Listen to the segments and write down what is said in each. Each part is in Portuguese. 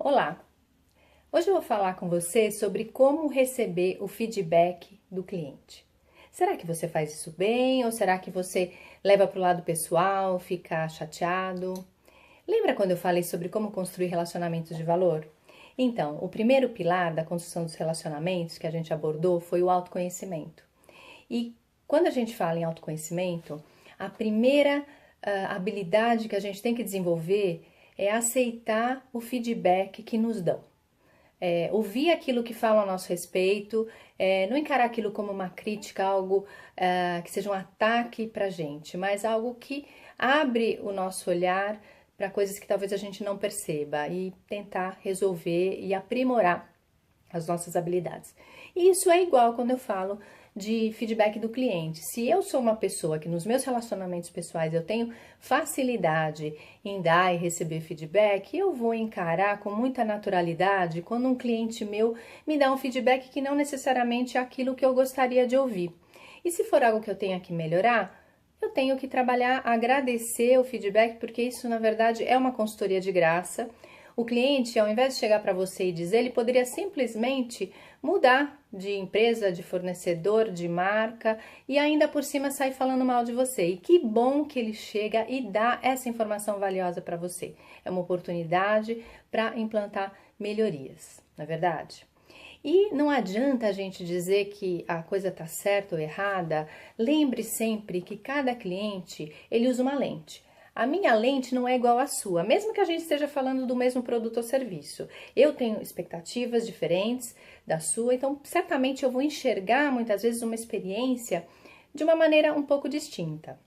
Olá! Hoje eu vou falar com você sobre como receber o feedback do cliente. Será que você faz isso bem ou será que você leva para o lado pessoal, fica chateado? Lembra quando eu falei sobre como construir relacionamentos de valor? Então, o primeiro pilar da construção dos relacionamentos que a gente abordou foi o autoconhecimento. E quando a gente fala em autoconhecimento, a primeira habilidade que a gente tem que desenvolver é aceitar o feedback que nos dão. Ouvir aquilo que falam a nosso respeito, não encarar aquilo como uma crítica, algo que seja um ataque pra gente, mas algo que abre o nosso olhar para coisas que talvez a gente não perceba e tentar resolver e aprimorar as nossas habilidades. E isso é igual quando eu falo de feedback do cliente. Se eu sou uma pessoa que nos meus relacionamentos pessoais eu tenho facilidade em dar e receber feedback, eu vou encarar com muita naturalidade quando um cliente meu me dá um feedback que não necessariamente é aquilo que eu gostaria de ouvir. E se for algo que eu tenha que melhorar, eu tenho que trabalhar, agradecer o feedback, porque isso na verdade é uma consultoria de graça. O cliente, ao invés de chegar para você e dizer, ele poderia simplesmente mudar de empresa, de fornecedor, de marca e ainda por cima sair falando mal de você. E que bom que ele chega e dá essa informação valiosa para você. É uma oportunidade para implantar melhorias, não é verdade? E não adianta a gente dizer que a coisa está certa ou errada. Lembre sempre que cada cliente, ele usa uma lente. A minha lente não é igual à sua, mesmo que a gente esteja falando do mesmo produto ou serviço. Eu tenho expectativas diferentes da sua, então certamente eu vou enxergar muitas vezes uma experiência de uma maneira um pouco distinta.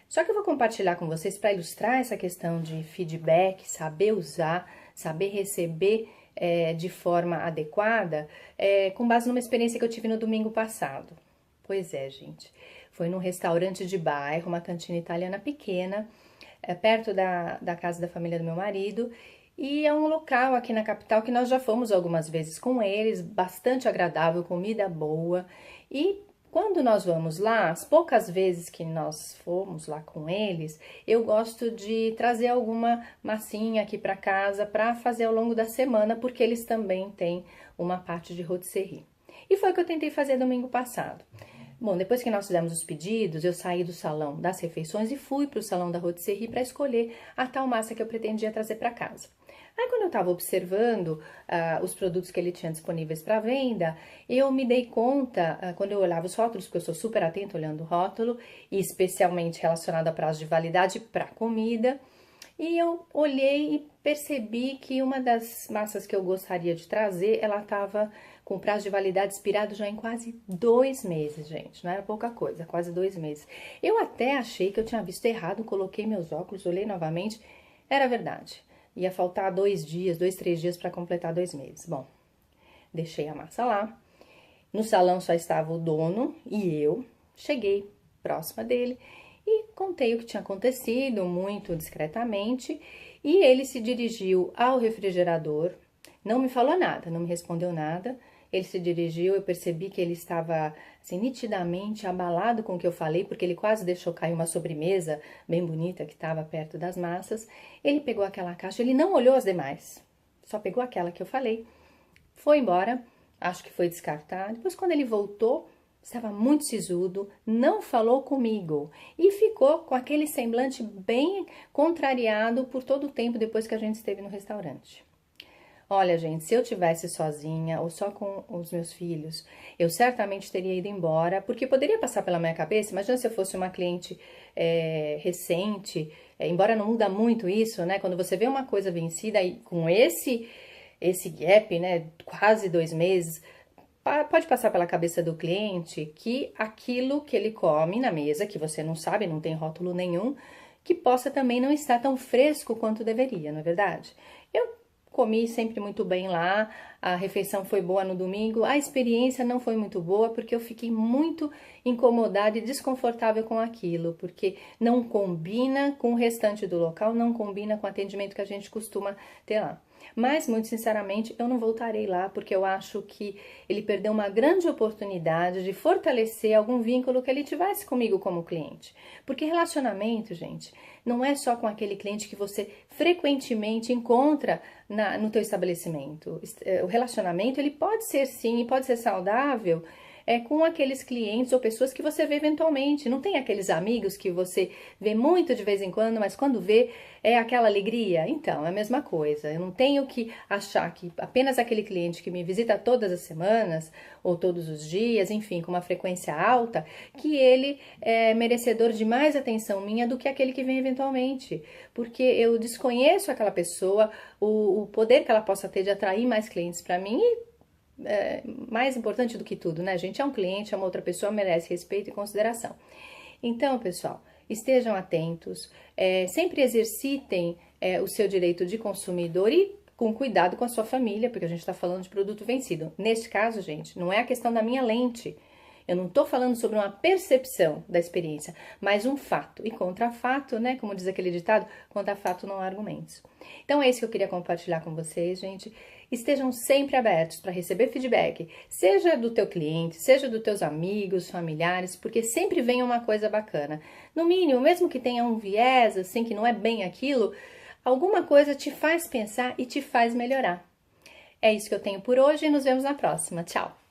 Só que eu vou compartilhar com vocês para ilustrar essa questão de feedback, saber usar, saber receber de forma adequada, com base numa experiência que eu tive no domingo passado. Pois é, gente, foi num restaurante de bairro, uma cantina italiana pequena, perto da casa da família do meu marido, e é um local aqui na capital que nós já fomos algumas vezes com eles, bastante agradável, comida boa, e quando nós vamos lá, as poucas vezes que nós fomos lá com eles, eu gosto de trazer alguma massinha aqui para casa para fazer ao longo da semana, porque eles também têm uma parte de rotisserie. E foi o que eu tentei fazer domingo passado. Bom, depois que nós fizemos os pedidos, eu saí do salão das refeições e fui para o salão da rotisserie para escolher a tal massa que eu pretendia trazer para casa. Aí, quando eu estava observando os produtos que ele tinha disponíveis para venda, eu me dei conta, quando eu olhava os rótulos, porque eu sou super atenta olhando o rótulo, e especialmente relacionado a prazo de validade para comida, e eu olhei e percebi que uma das massas que eu gostaria de trazer, ela estava com prazo de validade expirado já em quase 2 meses, gente. Não era pouca coisa, quase 2 meses. Eu até achei que eu tinha visto errado, coloquei meus óculos, olhei novamente, era verdade. Ia faltar 2 dias, 2, 3 dias para completar 2 meses. Bom, deixei a massa lá. No salão só estava o dono e eu. Cheguei próxima dele e contei o que tinha acontecido, muito discretamente. E ele se dirigiu ao refrigerador, não me falou nada, não me respondeu nada. Ele se dirigiu, eu percebi que ele estava assim, nitidamente abalado com o que eu falei, porque ele quase deixou cair uma sobremesa bem bonita que estava perto das massas. Ele pegou aquela caixa, ele não olhou as demais, só pegou aquela que eu falei, foi embora, acho que foi descartar. Depois, quando ele voltou, estava muito sisudo, não falou comigo e ficou com aquele semblante bem contrariado por todo o tempo depois que a gente esteve no restaurante. Olha, gente, se eu tivesse sozinha ou só com os meus filhos, eu certamente teria ido embora, porque poderia passar pela minha cabeça, imagina se eu fosse uma cliente recente, embora não muda muito isso, né? Quando você vê uma coisa vencida e com esse gap, né, quase 2 meses, pode passar pela cabeça do cliente que aquilo que ele come na mesa, que você não sabe, não tem rótulo nenhum, que possa também não estar tão fresco quanto deveria, não é verdade? Eu comi sempre muito bem lá, a refeição foi boa no domingo, a experiência não foi muito boa porque eu fiquei muito incomodada e desconfortável com aquilo, porque não combina com o restante do local, não combina com o atendimento que a gente costuma ter lá. Mas, muito sinceramente, eu não voltarei lá porque eu acho que ele perdeu uma grande oportunidade de fortalecer algum vínculo que ele tivesse comigo como cliente. Porque relacionamento, gente, não é só com aquele cliente que você frequentemente encontra no teu estabelecimento. O relacionamento, ele pode ser sim, pode ser saudável, com aqueles clientes ou pessoas que você vê eventualmente. Não tem aqueles amigos que você vê muito de vez em quando, mas quando vê é aquela alegria? Então, é a mesma coisa. Eu não tenho que achar que apenas aquele cliente que me visita todas as semanas ou todos os dias, enfim, com uma frequência alta, que ele é merecedor de mais atenção minha do que aquele que vem eventualmente. Porque eu desconheço aquela pessoa, o poder que ela possa ter de atrair mais clientes para mim e mais importante do que tudo, né, gente? É um cliente, é uma outra pessoa, merece respeito e consideração. Então, pessoal, estejam atentos, sempre exercitem o seu direito de consumidor e com cuidado com a sua família, porque a gente está falando de produto vencido. Neste caso, gente, não é a questão da minha lente. Eu não estou falando sobre uma percepção da experiência, mas um fato. E contra fato, né? Como diz aquele ditado, contra fato não há argumentos. Então é isso que eu queria compartilhar com vocês, gente. Estejam sempre abertos para receber feedback, seja do teu cliente, seja dos teus amigos, familiares, porque sempre vem uma coisa bacana. No mínimo, mesmo que tenha um viés, assim, que não é bem aquilo, alguma coisa te faz pensar e te faz melhorar. É isso que eu tenho por hoje e nos vemos na próxima. Tchau!